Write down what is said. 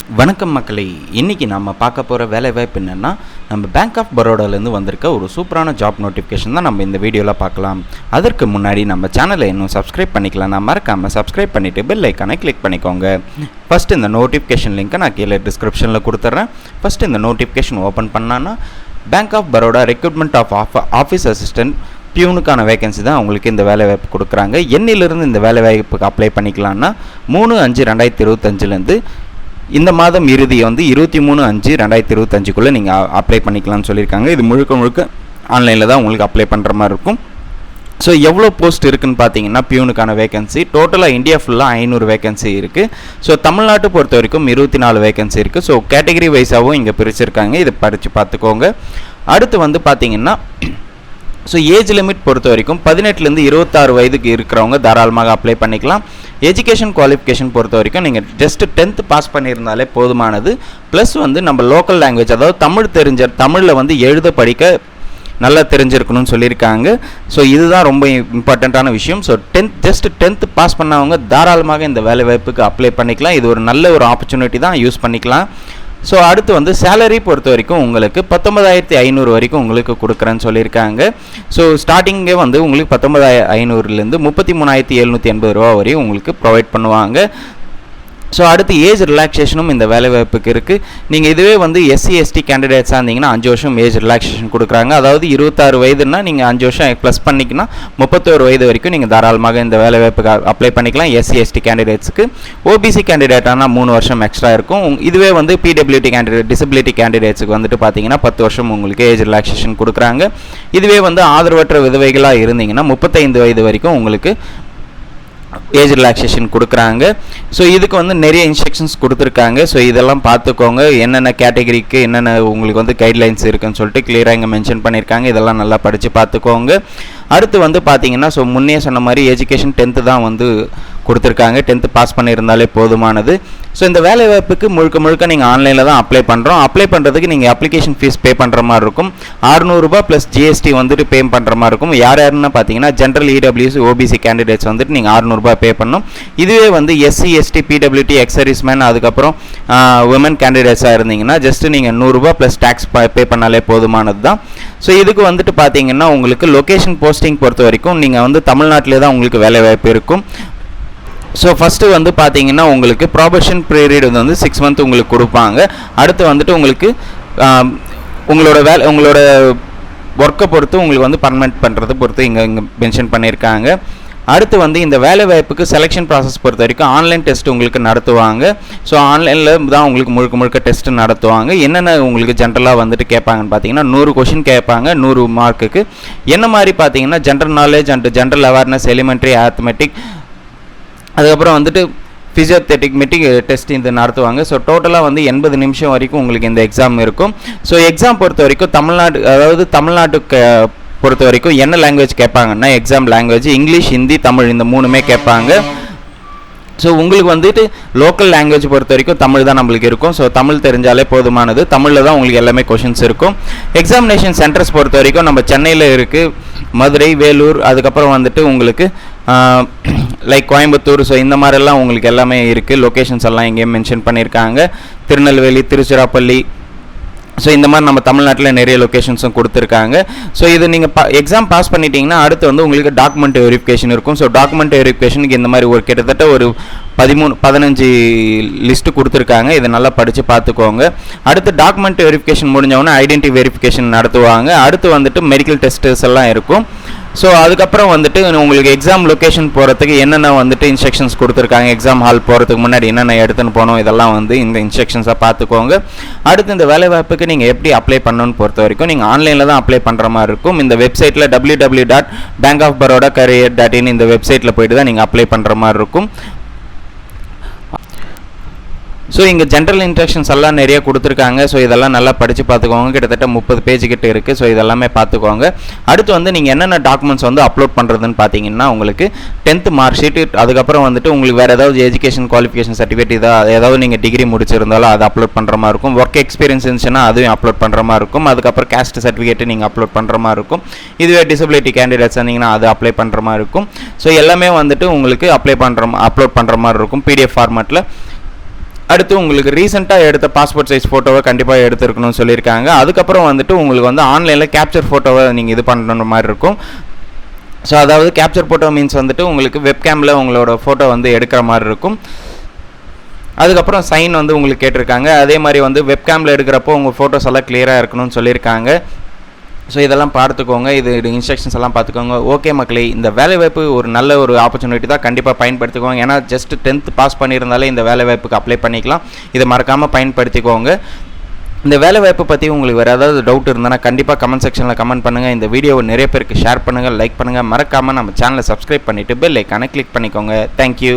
வணக்கம் மக்களே, இன்றைக்கி நம்ம பார்க்க போகிற வேலைவாய்ப்பு என்னென்னா, நம்ம பேங்க் ஆஃப் பரோடாலேருந்து வந்திருக்க ஒரு சூப்பரான ஜாப் நோட்டிஃபிகேஷன் தான் நம்ம இந்த வீடியோவில் பார்க்கலாம். அதற்கு முன்னாடி நம்ம சேனலை இன்னும் சப்ஸ்கிரைப் பண்ணிக்கலாம். நான் மறக்காமல் சப்ஸ்கிரைப் பண்ணிவிட்டு பெல் ஐக்கானை கிளிக் பண்ணிக்கோங்க. ஃபஸ்ட்டு இந்த நோட்டிஃபிகேஷன் லிங்க்கை நான் கீழே டிஸ்கிரிப்ஷனில் கொடுத்துட்றேன். ஃபஸ்ட்டு இந்த நோட்டிஃபிகேஷன் ஓப்பன் பண்ணான்னா bank of Baroda recruitment of office assistant பியூனுக்கான வேகன்சி தான் உங்களுக்கு இந்த வேலைவாய்ப்பு கொடுக்குறாங்க. என்னிலிருந்து இந்த வேலைவாய்ப்புக்கு அப்ளை பண்ணிக்கலான்னா 3/5/2025 இந்த மாதம் இறுதி 23/5/2025 நீங்கள் அப்ளை பண்ணிக்கலாம்னு சொல்லியிருக்காங்க. இது முழுக்க ஆன்லைனில் தான் உங்களுக்கு அப்ளை பண்ணுற மாதிரி இருக்கும். ஸோ எவ்வளோ போஸ்ட் இருக்குதுன்னு பார்த்தீங்கன்னா, பியூனுக்கான வேகன்சி டோட்டலாக இந்தியா ஃபுல்லாக 500 வேகன்சி இருக்குது. ஸோ தமிழ்நாட்டை பொறுத்த வரைக்கும் 24 வேகன்சி இருக்குது. ஸோ கேட்டகரி வைஸாகவும் இங்கே பிரிச்சிருக்காங்க. இதை படித்து பார்த்துக்கோங்க. அடுத்து பார்த்தீங்கன்னா, ஸோ ஏஜ் லிமிட் பொறுத்த வரைக்கும் 18லேருந்து 26 வயதுக்கு இருக்கிறவங்க தாராளமாக அப்ளை பண்ணிக்கலாம். எஜுகேஷன் குவாலிஃபிகேஷன் பொறுத்த வரைக்கும் நீங்கள் ஜஸ்ட்டு 10th பாஸ் பண்ணியிருந்தாலே போதுமானது. ப்ளஸ் நம்ம லோக்கல் லாங்குவேஜ், அதாவது தமிழில் எழுத படிக்க நல்லா தெரிஞ்சிருக்கணும்னு சொல்லியிருக்காங்க. ஸோ இதுதான் ரொம்ப இம்பார்ட்டண்ட்டான விஷயம். ஸோ ஜஸ்ட் 10th பாஸ் பண்ணவங்க தாராளமாக இந்த வேலைவாய்ப்புக்கு அப்ளை பண்ணிக்கலாம். இது ஒரு நல்ல ஒரு ஆப்பர்ச்சுனிட்டி தான், யூஸ் பண்ணிக்கலாம். ஸோ அடுத்து சேலரி பொறுத்த வரைக்கும் உங்களுக்கு 19,500 வரைக்கும் உங்களுக்கு கொடுக்குறேன்னு சொல்லியிருக்காங்க. ஸோ ஸ்டார்டிங்கே உங்களுக்கு 19,500லேருந்து 33,780 ரூபா வரையும் உங்களுக்கு ப்ரொவைட் பண்ணுவாங்க. ஸோ அடுத்து ஏஜ் ரிலாக்ஸேஷனும் இந்த வேலைவாய்ப்புக்கு இருக்குது. நீங்கள் இதுவே SC/ST கேண்டிடேட்ஸாக இருந்தீங்கன்னா 5 வருஷம் ஏஜ் ரிலாக்ஸேஷன் கொடுக்குறாங்க. அதாவது 26 வயதுன்னா நீங்கள் 5 வருஷம் ப்ளஸ் பண்ணிங்கன்னா 31 வயது வரைக்கும் நீங்கள் தாராளமாக இந்த வேலைவாய்ப்புக்கு அப்ளை பண்ணிக்கலாம். SC/ST கேண்டிடேட்ஸுக்கு. OBC கேண்டிடேட்டானா 3 வருஷம் எக்ஸ்ட்ரா இருக்கும். இதுவே PWD கேண்டிடேட், டிசபிலிட்டி கேண்டிடேட்ஸுக்கு பார்த்தீங்கன்னா 10 வருஷம் உங்களுக்கு ஏஜ் ரிலாக்ஸேஷன் கொடுக்குறாங்க. இதுவே ஆதரவற்ற விதவைகளாக இருந்தீங்கன்னா 35 வயது வரைக்கும் உங்களுக்கு ஏஜ் ரிலாக்ஸேஷன் கொடுக்குறாங்க. ஸோ இதுக்கு நிறைய இன்ஸ்ட்ரக்ஷன்ஸ் கொடுத்துருக்காங்க. ஸோ இதெல்லாம் பார்த்துக்கோங்க. என்னென்ன கேட்டகரிக்கு என்னென்ன உங்களுக்கு கைட்லைன்ஸ் இருக்குன்னு சொல்லிட்டு கிளியராக இங்கே மென்ஷன் பண்ணியிருக்காங்க. இதெல்லாம் நல்லா படித்து பார்த்துக்கோங்க. அடுத்து பார்த்தீங்கன்னா, ஸோ முன்னே சொன்ன மாதிரி எஜுகேஷன் 10th தான் கொடுத்துருக்காங்க. 10th பாஸ் பண்ணியிருந்தாலே போதுமானது. ஸோ இந்த வேலைவாய்ப்புக்கு முழுக்க நீங்கள் ஆன்லைனில் தான் அப்ளை பண்ணுறோம். அப்ளை பண்ணுறதுக்கு நீங்கள் அப்ளிகேஷன் ஃபீஸ் பே பண்ணுற மாதிரி இருக்கும். 600 ப்ளஸ் GST பே பண்ணுற மாதிரி இருக்கும். யாருன்னு பார்த்தீங்கன்னா, ஜென்ரல் EWS OBC கேண்டிடேட்ஸ் நீங்கள் 600 பே பண்ணணும். இதுவே SC/ST PWD எக்ஸர்வீஸ்மேன் அதுக்கப்புறம் உமன் கேண்டிடேட்ஸாக இருந்தீங்கன்னா ஜஸ்ட் நீங்கள் 100 ப்ளஸ் டேக்ஸ் பே பண்ணாலே போதுமானது தான். ஸோ இதுக்கு பார்த்தீங்கன்னா, உங்களுக்கு லொக்கேஷன் போஸ்டிங் பொறுத்த வரைக்கும் நீங்கள் தமிழ்நாட்டிலே தான் உங்களுக்கு வேலைவாய்ப்பு இருக்கும். ஸோ ஃபஸ்ட்டு பார்த்தீங்கன்னா, உங்களுக்கு ப்ராபேஷன் பீரியட் 6 month உங்களுக்கு கொடுப்பாங்க. அடுத்து உங்களுக்கு உங்களோட ஒர்க்கை பொறுத்து உங்களுக்கு பர்மனெண்ட் பண்ணுறதை பொறுத்து இங்கே மென்ஷன் பண்ணியிருக்காங்க. அடுத்து இந்த வேலைவாய்ப்புக்கு செலெக்ஷன் ப்ராசஸ் பொறுத்த வரைக்கும் ஆன்லைன் டெஸ்ட் உங்களுக்கு நடத்துவாங்க. ஸோ ஆன்லைனில் தான் உங்களுக்கு முழுக்க டெஸ்ட் நடத்துவாங்க. என்னென்ன உங்களுக்கு ஜென்ரலாக கேட்பாங்கன்னு பார்த்தீங்கன்னா, 100 கொஷின் கேட்பாங்க 100 மார்க்குக்கு. என்ன மாதிரி பார்த்தீங்கன்னா, general knowledge and general awareness, elementary arithmetic, அதுக்கப்புறம் ஃபிசியோதெரபிக் டெஸ்ட் இது நடத்துவாங்க. ஸோ டோட்டலாக 80 நிமிஷம் வரைக்கும் உங்களுக்கு இந்த எக்ஸாம் இருக்கும். ஸோ எக்ஸாம் பொறுத்த வரைக்கும் தமிழ்நாட்டுக்கு பொறுத்த வரைக்கும் என்ன லாங்குவேஜ் கேட்பாங்கன்னா, exam language English, Hindi, Tamil இந்த 3மே கேட்பாங்க. ஸோ உங்களுக்கு லோக்கல் லாங்குவேஜ் பொறுத்த வரைக்கும் தமிழ் தான் நம்மளுக்கு இருக்கும். ஸோ தமிழ் தெரிஞ்சாலே போதுமானது. தமிழில் தான் உங்களுக்கு எல்லாமே கொஷின்ஸ் இருக்கும். எக்ஸாமினேஷன் சென்டர்ஸ் பொறுத்த வரைக்கும் நம்ம சென்னையில் இருக்குது, மதுரை, வேலூர், அதுக்கப்புறம் உங்களுக்கு லைக் கோயம்புத்தூர். ஸோ இந்த மாதிரிலாம் உங்களுக்கு எல்லாமே இருக்குது. லொக்கேஷன்ஸ் எல்லாம் இங்கேயும் மென்ஷன் பண்ணியிருக்காங்க. திருநெல்வேலி, திருச்சிராப்பள்ளி. ஸோ இந்த மாதிரி நம்ம தமிழ்நாட்டில் நிறைய லொக்கேஷன்ஸும் கொடுத்துருக்காங்க. ஸோ இது நீங்கள் எக்ஸாம் பாஸ் பண்ணிட்டீங்கன்னா அடுத்து உங்களுக்கு டாக்குமெண்ட் வெரிஃபிகேஷன் இருக்கும். ஸோ டாக்குமெண்ட் வெரிஃபிகேஷனுக்கு இந்த மாதிரி கிட்டத்தட்ட ஒரு 13-15 லிஸ்ட்டு கொடுத்துருக்காங்க. இதை நல்லா படித்து பார்த்துக்கோங்க. அடுத்து டாக்குமெண்ட் வெரிஃபிகேஷன் முடிஞ்சவொடனே ஐடென்டி வெரிஃபிகேஷன் நடத்துவாங்க. அடுத்து மெடிக்கல் டெஸ்ட்ஸ் எல்லாம் இருக்கும். ஸோ அதுக்கப்புறம் உங்களுக்கு எக்ஸாம் லொக்கேஷன் போகிறதுக்கு என்னென்ன இன்ஸ்ட்ரக்ஷன்ஸ் கொடுத்துருக்காங்க, எக்ஸாம் ஹால் போகிறதுக்கு முன்னாடி என்னென்ன எடுத்துன்னு போகணும், இதெல்லாம் இந்த இன்ஸ்ட்ரக்ஷன்ஸாக பார்த்துக்கோங்க. அடுத்து இந்த வேலைவாய்ப்புக்கு நீங்கள் எப்படி அப்ளை பண்ணணும்னு பொறுத்த வரைக்கும் நீங்கள் ஆன்லைனில் தான் அப்ளை பண்ணுற மாதிரி இருக்கும். இந்த வெப்சைட்டில் www.bankofbarodacareer.in இந்த வெப்சைட்டில் போய்ட்டு தான் நீங்கள் அப்ளை பண்ணுற மாதிரி இருக்கும். ஸோ இங்கே ஜென்ரல் இன்ஸ்ட்ரக்ஷன்ஸ் எல்லாம் நிறைய கொடுத்துருக்காங்க. ஸோ இதெல்லாம் நல்லா படித்து பார்த்துக்கோங்க. கிட்டத்தட்ட 30 பேஜ் கிட்ட இருக்குது. ஸோ இதெல்லாமே பார்த்துக்கோங்க. அடுத்து நீங்கள் என்னென்ன டாக்குமெண்ட்ஸ் அப்லோட் பண்ணுறதுன்னு பார்த்தீங்கன்னா, உங்களுக்கு 10th மார்க் ஷீட், அதுக்கப்புறம் உங்களுக்கு வேறு ஏதாவது எஜுகேஷன் குவாலிஃபிகேஷன் சர்டிஃபிகேட் ஏதாவது நீங்கள் டிகிரி முடிச்சிருந்தாலும் அதை அப்லோட் பண்ணுற மாதிரி இருக்கும். ஒர்க் எக்ஸ்பீரியன்ஸ் இருந்துச்சுன்னா அதையும் அப்லோட் பண்ணுற மாதிரி இருக்கும். அதுக்கப்புறம் கேஸ்ட் சர்டிஃபிகேட்டு நீங்கள் அப்லோட் பண்ணுற மாதிரி இருக்கும். இதுவே டிசபிலிட்டி கேண்டிடேட்ஸ் இருந்தீங்கன்னா அது அப்ளை பண்ணுற மாதிரி இருக்கும். ஸோ எல்லாமே உங்களுக்கு அப்லோட் பண்ணுற மாதிரி இருக்கும் PDF ஃபார்மேட்டில். அடுத்து உங்களுக்கு ரீசெண்டாக எடுத்த பாஸ்போர்ட் சைஸ் ஃபோட்டோவை கண்டிப்பாக எடுத்துருக்கணும்னு சொல்லியிருக்காங்க. அதுக்கப்புறம் வந்துட்டு உங்களுக்கு வந்து ஆன்லைனில் கேப்சர் ஃபோட்டோவை நீங்கள் இது பண்ணுற மாதிரி இருக்கும். ஸோ அதாவது கேப்சர் ஃபோட்டோ மீன்ஸ் வந்துட்டு உங்களுக்கு வெப்கேமில் உங்களோட ஃபோட்டோ வந்து எடுக்கிற மாதிரி இருக்கும். அதுக்கப்புறம் சைன் வந்து உங்களுக்கு கேட்டிருக்காங்க. அதே மாதிரி வந்து வெப்கேமில் எடுக்கிறப்போ உங்கள் ஃபோட்டோஸ் எல்லாம் கிளியராக இருக்கணும்னு சொல்லியிருக்காங்க. ஸோ இதெல்லாம் பார்த்துக்கோங்க, இது இன்ஸ்ட்ரக்ஷன்ஸ் எல்லாம் பார்த்துக்கோங்க. ஓகே மக்களே, இந்த வேலைவாய்ப்பு ஒரு நல்ல ஒரு ஆப்பர்ச்சுனிட்டி தான், கண்டிப்பாக பயன்படுத்திக்கோங்க. ஏன்னா ஜஸ்ட் 10th பாஸ் பண்ணியிருந்தாலே இந்த வேலைவாய்ப்புக்கு அப்ளை பண்ணிக்கலாம். இதை மறக்காமல் பயன்படுத்திக்கோங்க. இந்த வேலைவாய்ப்பு பற்றி உங்களுக்கு வேறு ஏதாவது டவுட் இருந்தால் கண்டிப்பாக கமெண்ட் செக்ஷனில் கமெண்ட் பண்ணுங்கள். இந்த வீடியோவை நிறைய பேருக்கு ஷேர் பண்ணுங்கள், லைக் பண்ணுங்கள். மறக்காமல் நம்ம சேனலை சப்ஸ்கிரைப் பண்ணிவிட்டு பெல் ஐக்கானை கிளிக் பண்ணிக்கோங்க. தேங்க்யூ.